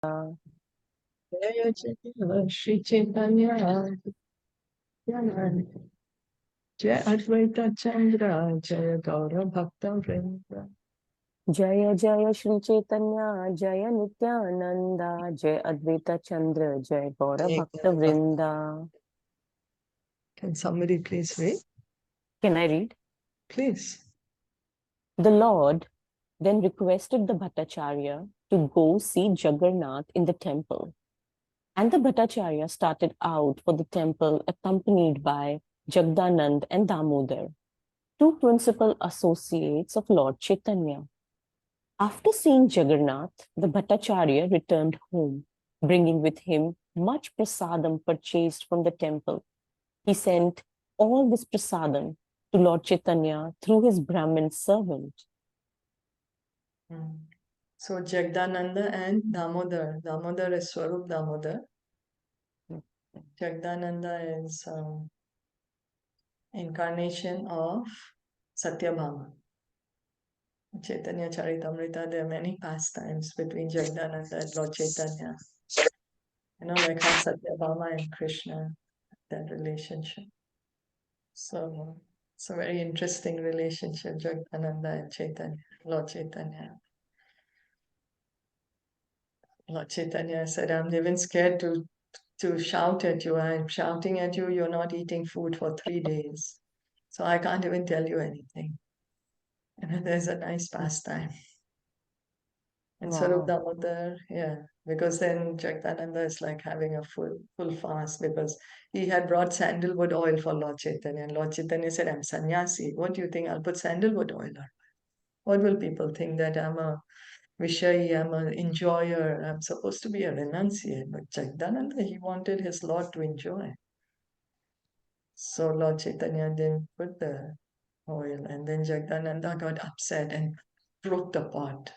Jaya Jaya Shri Caitanya Jaya Advaita Chandra Jaya Gaura Bhakta Vrinda Jaya Jaya Shri Caitanya Jaya Nityananda Jaya Advaita Chandra Jaya Gaura Bhakta Vrinda. Can somebody please read? Can I read? Please. The Lord then requested the Bhaṭṭācārya to go see Jagannath in the temple. And the Bhaṭṭācārya started out for the temple accompanied by Jagdanand and Damodar, two principal associates of Lord Caitanya. After seeing Jagannath, the Bhaṭṭācārya returned home, bringing with him much prasadam purchased from the temple. He sent all this prasadam to Lord Caitanya through his Brahmin servant. So Jagdananda and Damodar. Damodar is Swarup Damodar. Jagdananda is incarnation of Satyabhama. Caitanya Caritamita, there are many pastimes between Jagdananda and Lord Caitanya. Like how Satyabhama and Krishna, that relationship. So it's a very interesting relationship, Jagdananda and Chaitanya, Lord Chaitanya. Lord Chaitanya said, I'm even scared to shout at you. I'm shouting at you, you're not eating food for 3 days. So I can't even tell you anything. And there's a nice pastime. And Swarup Damodar, because then Jagdananda is like having a full fast because he had brought sandalwood oil for Lord Chaitanya. And Lord Chaitanya said, I'm sannyasi. What do you think? I'll put sandalwood oil on. What will people think? That I'm a Vishayi, I'm an enjoyer, I'm supposed to be a renunciate. But Jagdananda, he wanted his Lord to enjoy. So Lord Chaitanya didn't put the oil. And then Jagdananda got upset and broke the pot.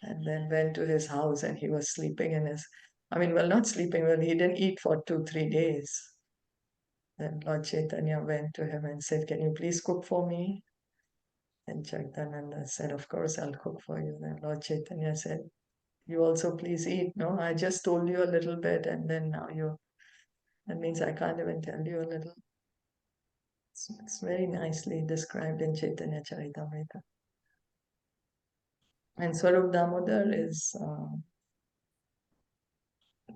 And then went to his house and he was sleeping in his, not sleeping, he didn't eat for 2-3 days. Then Lord Chaitanya went to him and said, can you please cook for me? And Jagdananda said, of course I'll cook for you. Then Lord Chaitanya said, you also please eat, no? I just told you a little bit and then now that means I can't even tell you a little. It's very nicely described in Caitanya Caritamita. And Swarup Damodar is,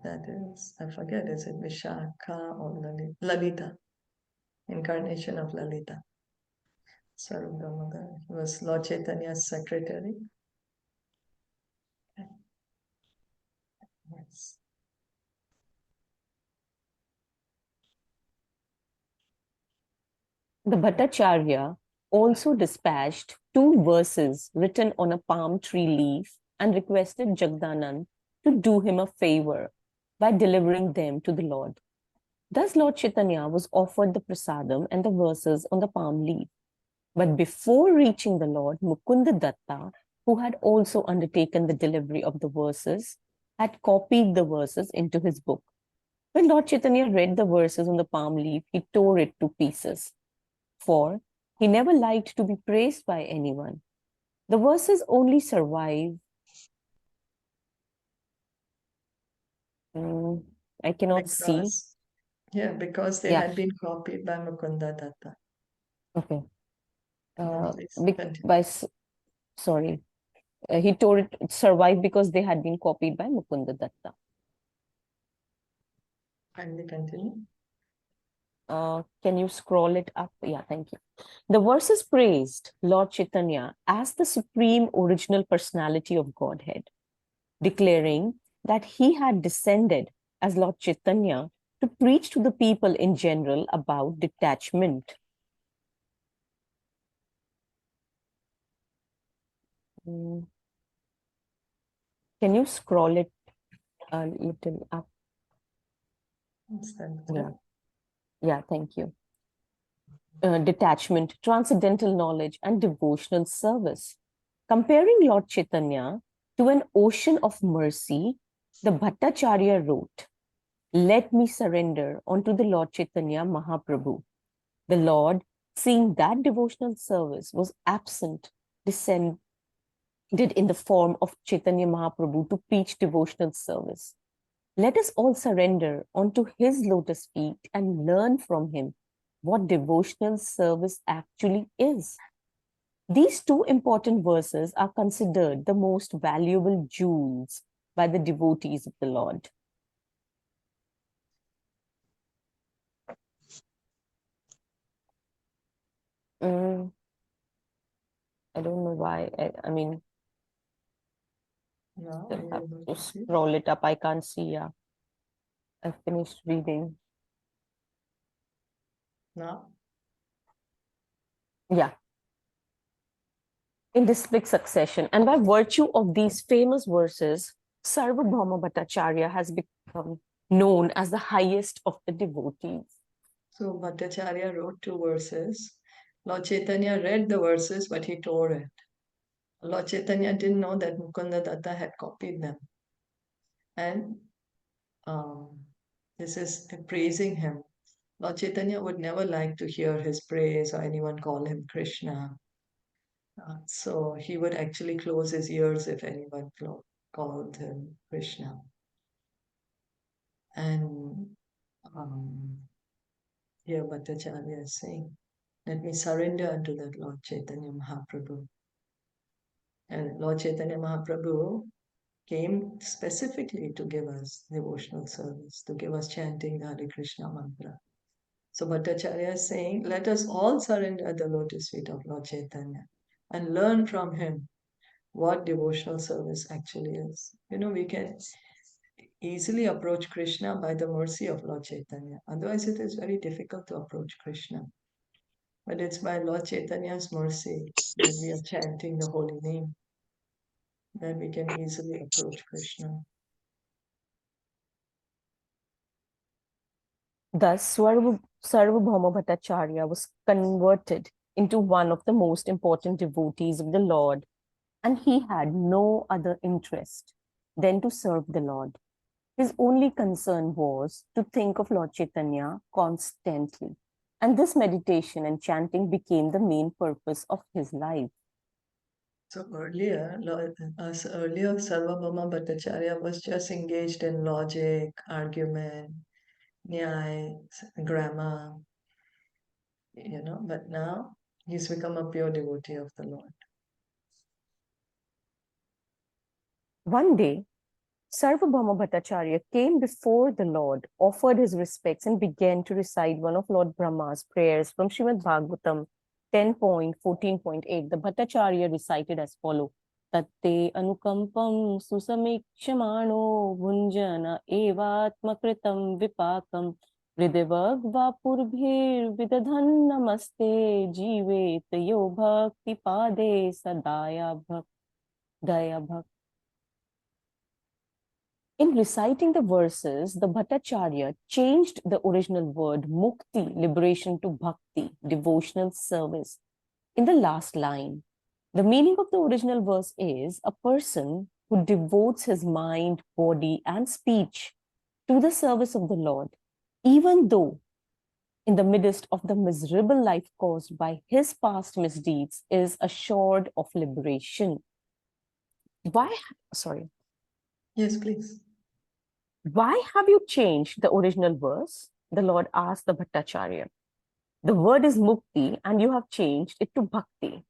I forget, is it Vishakha or Lalita? Incarnation of Lalita. Swarup Damodar. He was Lord Chaitanya's secretary. Yes. The Bhaṭṭācārya also dispatched 2 verses written on a palm tree leaf and requested Jagdanand to do him a favor by delivering them to the Lord. Thus Lord Chaitanya was offered the prasadam and the verses on the palm leaf. But before reaching the Lord, Mukunda Datta, who had also undertaken the delivery of the verses, had copied the verses into his book. When Lord Chaitanya read the verses on the palm leaf, he tore it to pieces. For he never liked to be praised by anyone. The verses only survive. I cannot see. Yeah, because they had been copied by Mukunda Datta. Okay. Sorry. He tore it survived because they had been copied by Mukunda Datta. Can we continue? Can you scroll it up? Yeah, thank you. The verses praised Lord Chaitanya as the supreme original personality of Godhead, declaring that he had descended as Lord Chaitanya to preach to the people in general about detachment. Can you scroll it a little up? Yeah, thank you. Detachment, transcendental knowledge, and devotional service. Comparing Lord Chaitanya to an ocean of mercy, the Bhaṭṭācārya wrote, let me surrender unto the Lord Chaitanya Mahaprabhu. The Lord, seeing that devotional service was absent, descended did in the form of Chaitanya Mahaprabhu to preach devotional service. Let us all surrender onto his lotus feet and learn from him what devotional service actually is. These two important verses are considered the most valuable jewels by the devotees of the Lord. I don't know why. I mean, No, I are you have able to to see? scroll it up. I can't see. Yeah, I finished reading. No. Yeah, in this quick succession. And by virtue of these famous verses, Sārvabhauma Bhaṭṭācārya has become known as the highest of the devotees. So Bhattacharya wrote 2 verses. Lord Chaitanya read the verses, but he tore it. Lord Chaitanya didn't know that Mukunda Datta had copied them. And this is praising him. Lord Chaitanya would never like to hear his praise or anyone call him Krishna. So he would actually close his ears if anyone called him Krishna. And here Bhattacharya is saying, let me surrender unto that Lord Chaitanya Mahaprabhu. And Lord Chaitanya Mahaprabhu came specifically to give us devotional service, to give us chanting the Hare Krishna mantra. So Bhattacharya is saying, let us all surrender at the lotus feet of Lord Chaitanya and learn from him what devotional service actually is. You know, we can easily approach Krishna by the mercy of Lord Chaitanya. Otherwise, it is very difficult to approach Krishna. But it's by Lord Chaitanya's mercy that we are chanting the holy name that we can easily approach Krishna. Thus, Sārvabhauma Bhaṭṭācārya was converted into one of the most important devotees of the Lord, and he had no other interest than to serve the Lord. His only concern was to think of Lord Chaitanya constantly, and this meditation and chanting became the main purpose of his life. So earlier, Sārvabhauma Bhattacharya was just engaged in logic, argument, nyaya, grammar, but now he's become a pure devotee of the Lord. One day, Sārvabhauma Bhaṭṭācārya came before the Lord, offered his respects, and began to recite one of Lord Brahma's prayers from Srimad Bhagavatam 10.14.8. The Bhaṭṭācārya recited as follows: Tatte anukampam susamikshmano bhunjana evatmakritam vipakam hridevagvapurbhir vidadhan namaste jivet yo bhakti pade sadaya bhak. In reciting the verses, the Bhattacharya changed the original word mukti, liberation, to bhakti, devotional service. In the last line, the meaning of the original verse is a person who devotes his mind, body, and speech to the service of the Lord, even though in the midst of the miserable life caused by his past misdeeds, is assured of liberation. Yes, please. Why have you changed the original verse? The Lord asked the Bhattacharya. The word is mukti and you have changed it to bhakti.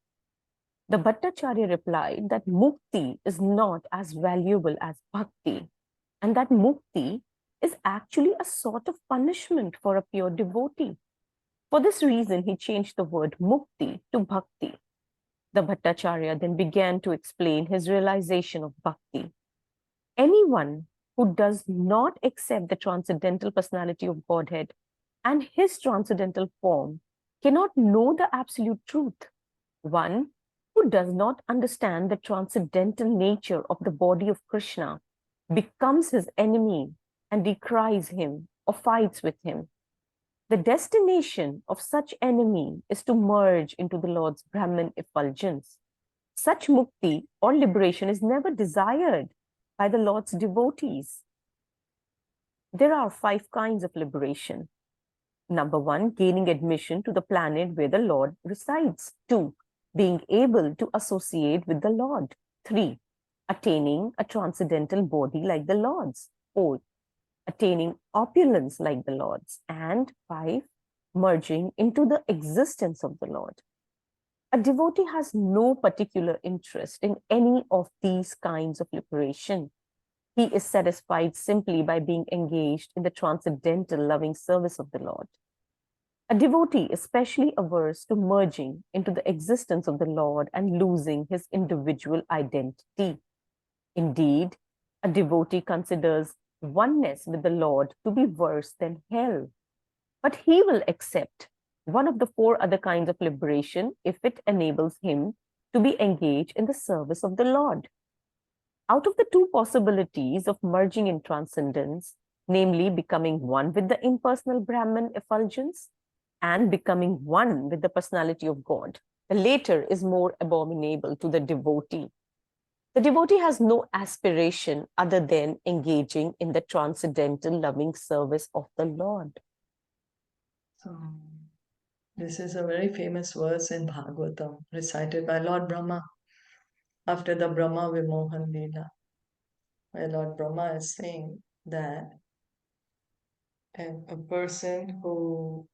The Bhattacharya replied that mukti is not as valuable as bhakti, and that mukti is actually a sort of punishment for a pure devotee. For this reason, he changed the word mukti to bhakti. The Bhattacharya then began to explain his realization of bhakti. Anyone who does not accept the transcendental personality of Godhead and his transcendental form cannot know the absolute truth. One who does not understand the transcendental nature of the body of Krishna becomes his enemy and decries him or fights with him. The destination of such enemy is to merge into the Lord's Brahman effulgence. Such mukti or liberation is never desired by the Lord's devotees. There are 5 kinds of liberation. Number 1, gaining admission to the planet where the Lord resides. 2, being able to associate with the Lord. 3. Attaining a transcendental body like the Lord's. 4. Attaining opulence like the Lord's. And 5. Merging into the existence of the Lord. A devotee has no particular interest in any of these kinds of liberation. He is satisfied simply by being engaged in the transcendental loving service of the Lord. A devotee is especially averse to merging into the existence of the Lord and losing his individual identity. Indeed, a devotee considers oneness with the Lord to be worse than hell. But he will accept one of the 4 other kinds of liberation if it enables him to be engaged in the service of the Lord. Out of the 2 possibilities of merging in transcendence, namely becoming one with the impersonal Brahman effulgence and becoming one with the personality of God, the later is more abominable to the devotee. The devotee has no aspiration other than engaging in the transcendental loving service of the Lord. So, this is a very famous verse in Bhagavatam, recited by Lord Brahma after the Brahma Vimohan Leela, where Lord Brahma is saying that a person who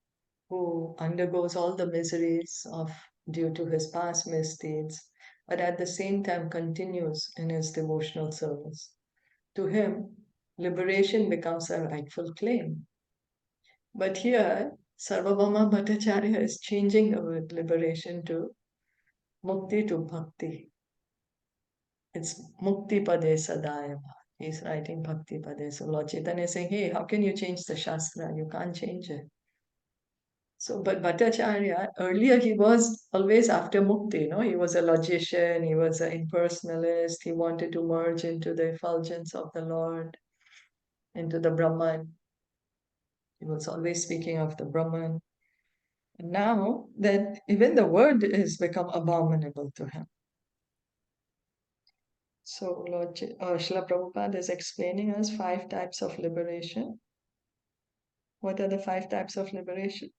undergoes all the miseries of due to his past misdeeds, but at the same time continues in his devotional service. To him, liberation becomes a rightful claim. But here, Sārvabhauma Bhaṭṭācārya is changing the word liberation to mukti to bhakti. It's mukti pade sadayava. He's writing bhakti pade. So Lord Chaitanya is saying, hey, how can you change the Shastra? You can't change it. So, but Bhattacharya, earlier he was always after mukti, he was a logician, he was an impersonalist, he wanted to merge into the effulgence of the Lord, into the Brahman. He was always speaking of the Brahman. And now that even the word has become abominable to him. So Lord Srila Prabhupada is explaining us 5 types of liberation. What are the 5 types of liberation?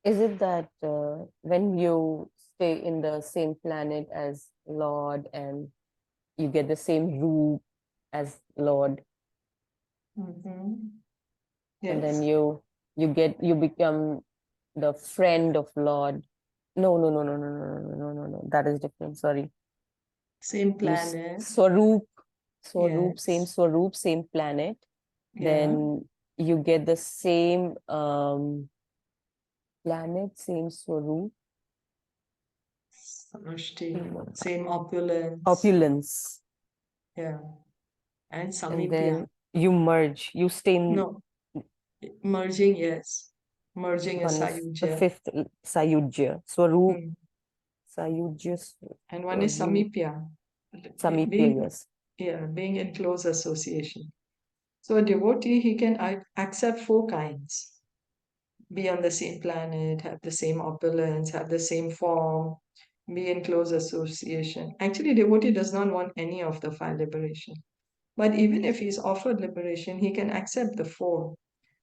Is it that when you stay in the same planet as Lord and you get the same roop as Lord, Yes. and then you become the friend of Lord? No. That is different. Sorry. Same planet. Swaroop, Yes. same Swaroop, same planet. Yeah. Then you get the same planet, same Swaroop. Samashti, same opulence. Opulence. Yeah. And And Samipya. then you merge, you stay in. No. Merging, yes. Merging is one is the Sayujya. 5th Sayujya. Swaroop, Hmm. Sayujya. And one is Samipya. Samipya, yes. Yeah, being in close association. So a devotee, he can accept 4 kinds. Be on the same planet, have the same opulence, have the same form, be in close association. Actually, devotee does not want any of the 5 liberation. But even if he is offered liberation, he can accept the 4.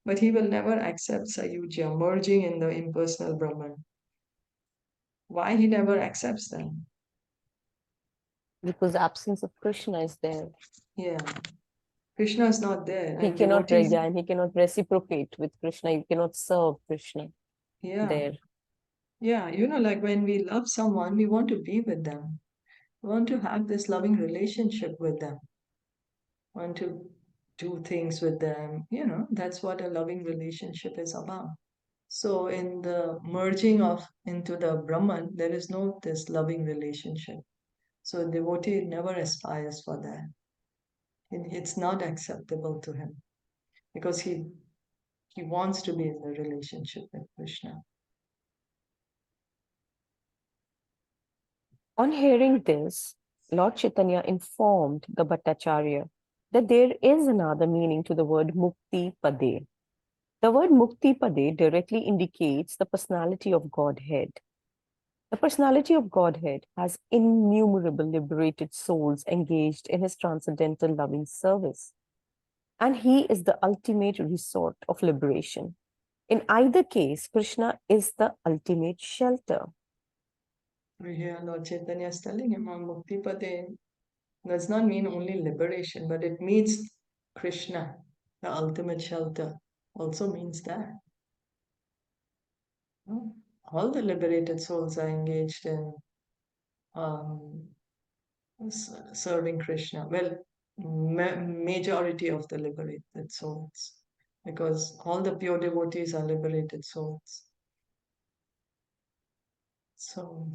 But he will never accept Sayujya, merging in the impersonal Brahman. Why he never accepts them? Because absence of Krishna is there. Yeah. Krishna is not there. He And cannot devotees, and he cannot reciprocate with Krishna. You cannot serve Krishna there. Yeah, like when we love someone, we want to be with them. We want to have this loving relationship with them. Want to do things with them. That's what a loving relationship is about. So in the merging of into the Brahman, there is no this loving relationship. So devotee never aspires for that. And it's not acceptable to him because he wants to be in the relationship with Krishna. On hearing this, Lord Chaitanya informed the Bhaṭṭācārya that there is another meaning to the word Mukti Pade. The word Mukti Pade directly indicates the personality of Godhead. The personality of Godhead has innumerable liberated souls engaged in his transcendental loving service. And he is the ultimate resort of liberation. In either case, Krishna is the ultimate shelter. Here Lord Chaitanya is telling him, Mukti Pade does not mean only liberation, but it means Krishna, the ultimate shelter, also means that. All the liberated souls are engaged in um, serving Krishna. Well, majority of the liberated souls, because all the pure devotees are liberated souls. So,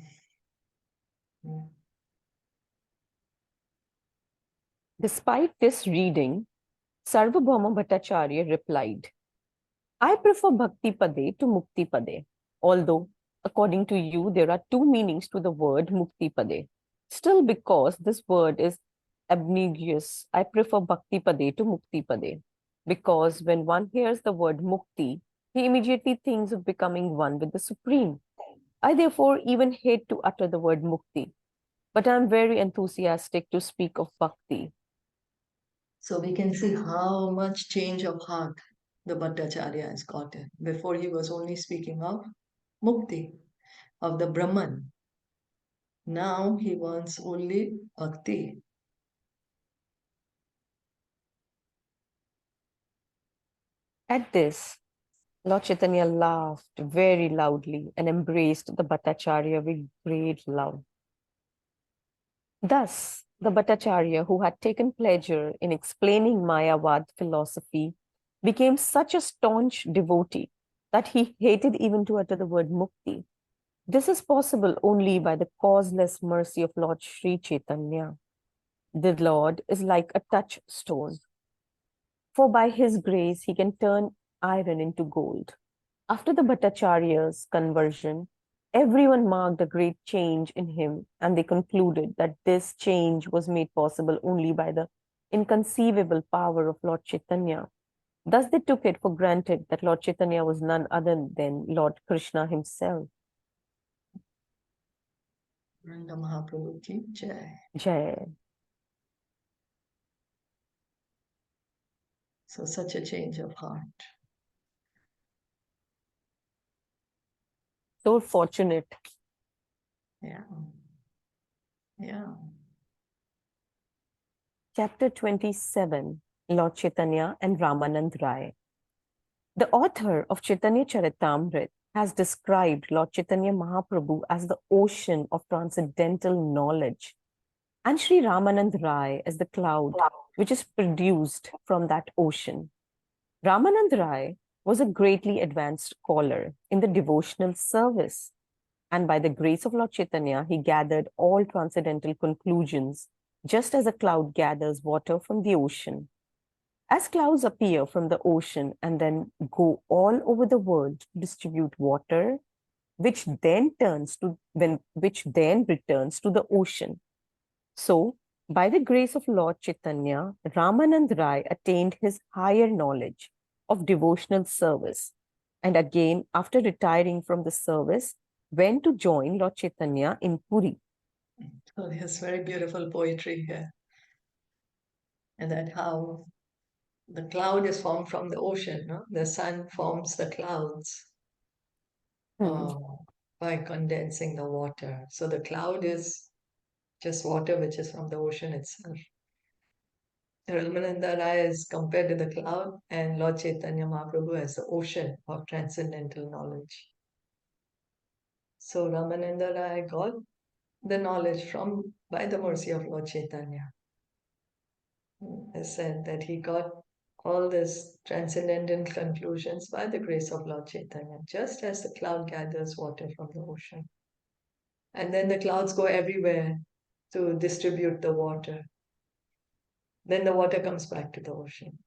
yeah. Despite this reading, Sārvabhauma Bhaṭṭācārya replied, I prefer Bhakti Pade to Mukti Pade, although, according to you, there are two meanings to the word Mukti Pade. Still, because this word is ambiguous, I prefer Bhakti Pade to Mukti Pade. Because when one hears the word Mukti, he immediately thinks of becoming one with the Supreme. I therefore even hate to utter the word Mukti, but I am very enthusiastic to speak of Bhakti. So we can see how much change of heart the Bhattacharya has gotten. Before he was only speaking of mukti, of the Brahman. Now he wants only bhakti. At this, Lord Chaitanya laughed very loudly and embraced the Bhattacharya with great love. Thus, the Bhattacharya, who had taken pleasure in explaining Mayavad philosophy, became such a staunch devotee that he hated even to utter the word mukti. This is possible only by the causeless mercy of Lord Sri Chaitanya. The Lord is like a touchstone, for by his grace he can turn iron into gold. After the Bhattacharya's conversion, everyone marked a great change in him, and they concluded that this change was made possible only by the inconceivable power of Lord Chaitanya. Thus, they took it for granted that Lord Chaitanya was none other than Lord Krishna himself. Nanda Mahaprabhu ki jai. Jai. So such a change of heart. So fortunate. Yeah. Yeah. Chapter 27, Lord Chaitanya and Ramanand Rai. The author of Caitanya Caritamita has described Lord Chaitanya Mahaprabhu as the ocean of transcendental knowledge, and Sri Ramanand Rai as the cloud which is produced from that ocean. Ramanand Rai was a greatly advanced scholar in the devotional service, and by the grace of Lord Chaitanya, he gathered all transcendental conclusions, just as a cloud gathers water from the ocean. As clouds appear from the ocean and then go all over the world to distribute water, which then returns to the ocean. So, by the grace of Lord Chaitanya, Ramanand Rai attained his higher knowledge of devotional service, and again, after retiring from the service, went to join Lord Chaitanya in Puri. So there's very beautiful poetry here. And that how the cloud is formed from the ocean, no? The sun forms the clouds uh, by condensing the water. So the cloud is just water which is from the ocean itself. Ramananda Raya is compared to the cloud, and Lord Chaitanya Mahaprabhu as the ocean of transcendental knowledge. So Ramananda Raya got the knowledge from by the mercy of Lord Chaitanya. Is said that he got all these transcendental conclusions by the grace of Lord Chaitanya, just as the cloud gathers water from the ocean. And then the clouds go everywhere to distribute the water. Then the water comes back to the ocean.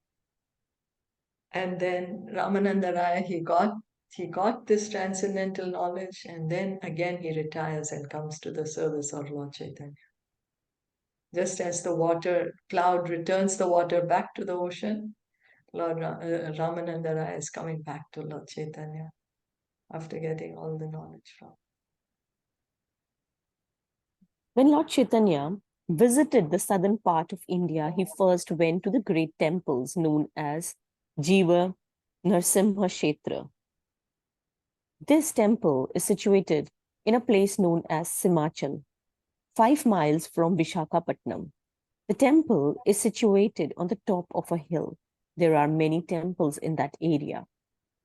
And then Ramananda Raya, he got this transcendental knowledge, and then again he retires and comes to the service of Lord Chaitanya. Just as the water cloud returns the water back to the ocean, Lord Ramananda Raya is coming back to Lord Chaitanya after getting all the knowledge from. When Lord Chaitanya visited the southern part of India, he first went to the great temples known as Jiva Narsimha Kshetra. This temple is situated in a place known as Simachal, 5 miles from Vishakhapatnam. The temple is situated on the top of a hill. There are many temples in that area,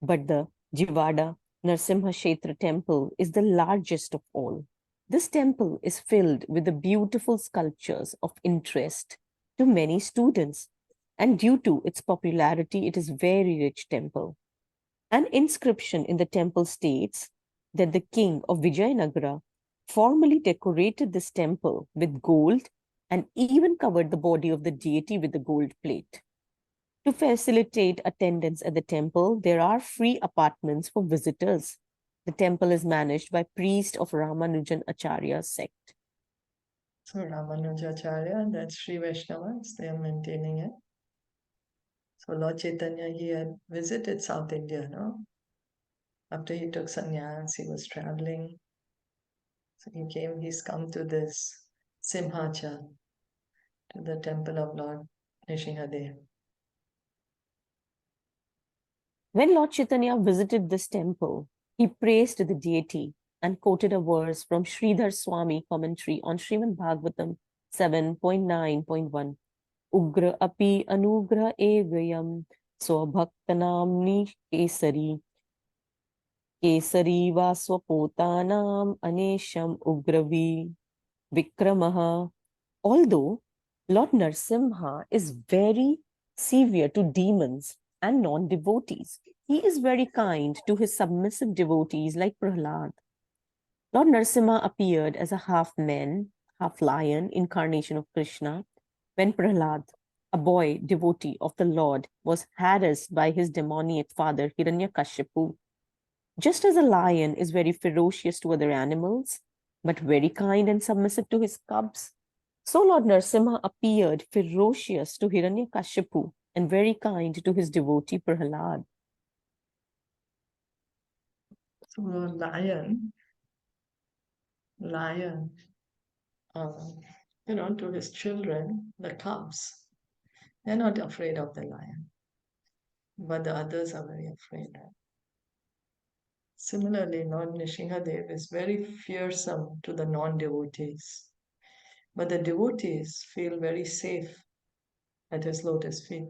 but the Jivada Narsimha Kshetra temple is the largest of all. This temple is filled with the beautiful sculptures of interest to many students, and due to its popularity, it is a very rich temple. An inscription in the temple states that the king of Vijayanagara formally decorated this temple with gold and even covered the body of the deity with the gold plate. To facilitate attendance at the temple, there are free apartments for visitors. The temple is managed by priests of Ramanujan Acharya sect. So Ramanujacharya, that's Sri Vaishnavas, they are maintaining it. So Lord Chaitanya, he had visited South India, no? After he took sannyas, he was traveling. So he's come to this Simhachal, to the temple of Lord Nishingadev. When Lord Chaitanya visited this temple, he praised the deity and quoted a verse from Sridhar Swami commentary on Srimad Bhagavatam 7.9.1. Ugra api anugra evayam swabhaktanamni kesari kesari va swapotanam anesham ugravi vikramaha. Although Lord Narsimha is very severe to demons and non-devotees, he is very kind to his submissive devotees like Prahlad. Lord Narsimha appeared as a half-man, half-lion incarnation of Krishna when Prahlad, a boy devotee of the Lord, was harassed by his demoniac father Hiranyakashipu. Just as a lion is very ferocious to other animals, but very kind and submissive to his cubs, so Lord Narsimha appeared ferocious to Hiranyakashipu and very kind to his devotee Prahlad. So lion, to his children, the cubs, they're not afraid of the lion, but the others are very afraid. Similarly, Lord Nishingadev is very fearsome to the non-devotees, but the devotees feel very safe at his lotus feet.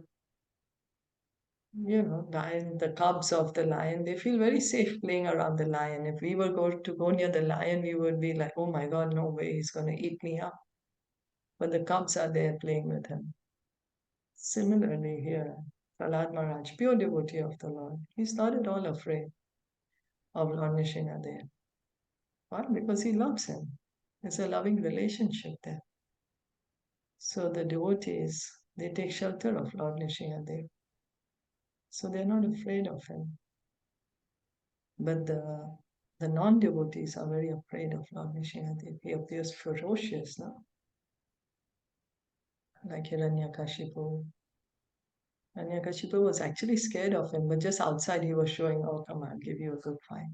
The cubs of the lion, they feel very safe playing around the lion. If we were going to go near the lion, we would be like, oh my God, no way, he's going to eat me up. But the cubs are there playing with him. Similarly here, Prahlad Maharaj, pure devotee of the Lord, he's not at all afraid of Lord Nishingadev. Why? Because he loves him. There's a loving relationship there. So the devotees, they take shelter of Lord Nishingadev. So they're not afraid of him. But the non-devotees are very afraid of Lord Nishingadev. He appears ferocious, no? Like Hiranyakashipu. Hiranyakashipu was actually scared of him, but just outside he was showing, oh, come on, I'll give you a good fight.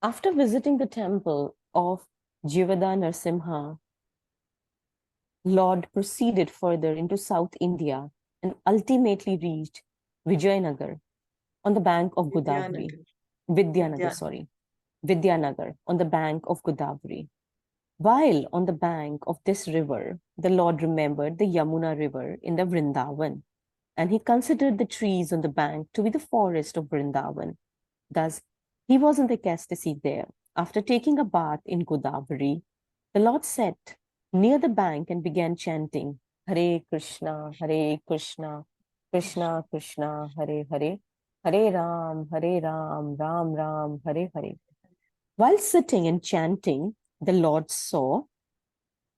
After visiting the temple of Jivada Narsimha, Lord proceeded further into South India and ultimately reached Vijayanagar on the bank of Godavari. Vidyanagar on the bank of Godavari. While on the bank of this river, the Lord remembered the Yamuna river in the Vrindavan, and he considered the trees on the bank to be the forest of Vrindavan. Thus, he was in the ecstasy there. After taking a bath in Godavari, the Lord sat near the bank and began chanting, Hare Krishna, Krishna Krishna, Hare Hare, Hare Ram, Ram Ram, Hare Hare. While sitting and chanting, the Lord saw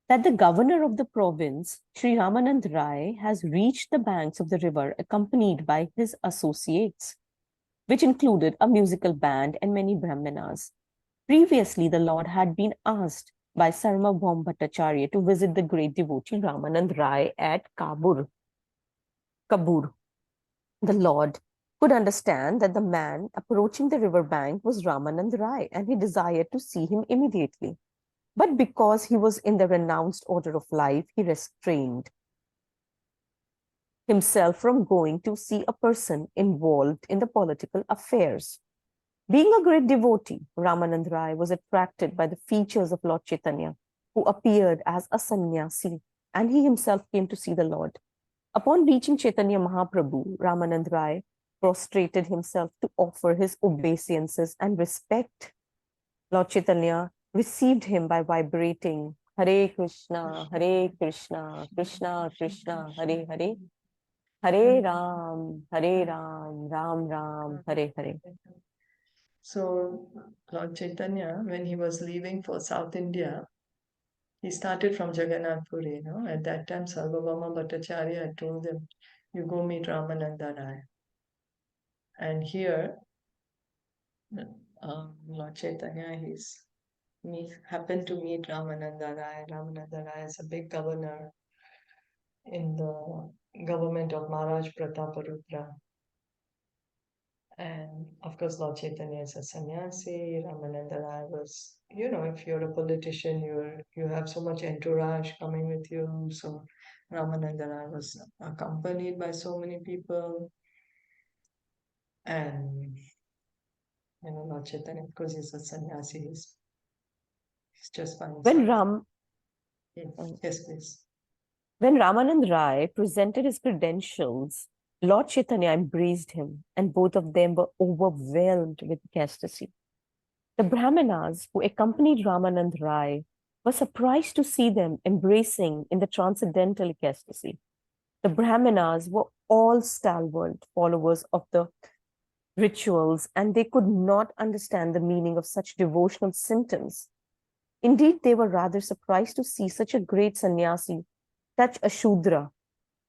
that the governor of the province, Sri Ramanand Rai, has reached the banks of the river accompanied by his associates, which included a musical band and many brahmanas. Previously, the Lord had been asked by Sārvabhauma Bhaṭṭācārya to visit the great devotee Ramanand Rai at Kabur. The Lord could understand that the man approaching the river bank was Ramanand Rai, and he desired to see him immediately. But because he was in the renounced order of life, he restrained himself from going to see a person involved in the political affairs. Being a great devotee, Ramanand Rai was attracted by the features of Lord Chaitanya, who appeared as a sannyasi, and he himself came to see the Lord. Upon reaching Chaitanya Mahaprabhu, Ramanand Rai prostrated himself to offer his obeisances and respect. Lord Chaitanya received him by vibrating Hare Krishna, Krishna Krishna, Hare Hare, Hare Ram, Ram Ram, Hare Hare. So Lord Chaitanya, when he was leaving for South India, he started from Jagannath Puri, you know. At that time, Sārvabhauma Bhaṭṭācārya had told him, you go meet Ramananda Rai. And here, Lord Chaitanya, happened to meet Ramananda Rai. Ramananda Rai is a big governor in the government of Maharaj Prataparudra. And of course, Lord Chaitanya is a sannyasi. Ramananda Rai was, you know, if you're a politician, you have so much entourage coming with you. So Ramananda Rai was accompanied by so many people. And, you know, Lord Chaitanya, because he's a sannyasi, he's just finding When something. Yes, please. When Ramanand Rai presented his credentials, Lord Chaitanya embraced him, and both of them were overwhelmed with ecstasy. The Brahmanas who accompanied Ramanand Rai were surprised to see them embracing in the transcendental ecstasy. The Brahmanas were all stalwart followers of the rituals, and they could not understand the meaning of such devotional symptoms. Indeed, they were rather surprised to see such a great sannyasi touch a Shudra.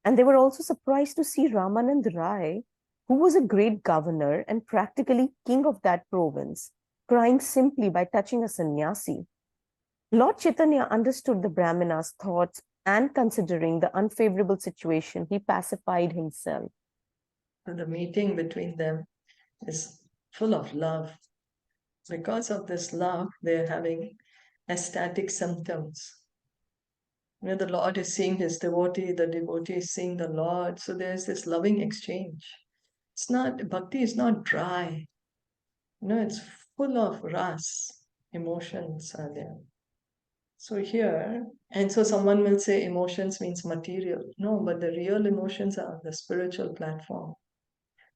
And they were also surprised to see Ramanand Rai, who was a great governor and practically king of that province, crying simply by touching a sannyasi. Lord Chaitanya understood the Brahmana's thoughts, and considering the unfavorable situation, he pacified himself. So the meeting between them is full of love. Because of this love, they're having ecstatic symptoms. You know, the Lord is seeing his devotee, the devotee is seeing the Lord. So there's this loving exchange. It's not, bhakti is not dry. You know, it's full of ras, emotions are there. So here, and so someone will say emotions means material. No, but the real emotions are on the spiritual platform.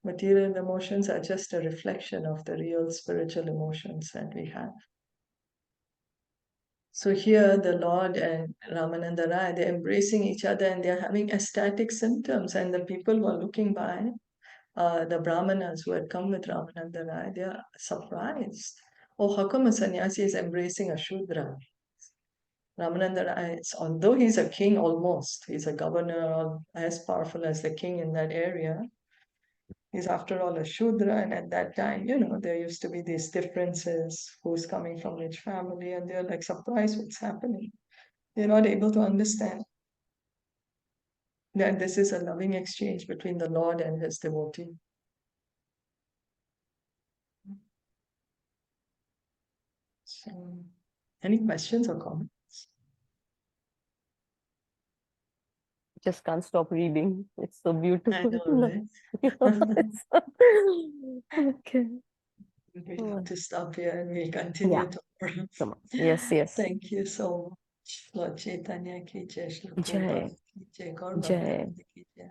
Material emotions are just a reflection of the real spiritual emotions that we have. So here the Lord and Ramananda Rai, they're embracing each other and they're having ecstatic symptoms. And the people who are looking by, the Brahmanas who had come with Ramananda Rai, they are surprised. Oh, how come a sannyasi is embracing a Shudra? Ramananda Rai, although he's a king almost, he's a governor as powerful as the king in that area, he's after all a Shudra, and at that time, you know, there used to be these differences, who's coming from which family, and they're like surprised what's happening. They're not able to understand that this is a loving exchange between the Lord and his devotee. So, any questions or comments? Just can't stop reading. It's so beautiful. I know, right? Okay. We'll have to stop here and we'll continue tomorrow. Come on. Yes, yes. Thank you so much. Lord Caitanya ki jai, Shri Jai. Prabhupada ki jai, Gaur Jai. Bhakti ki jai.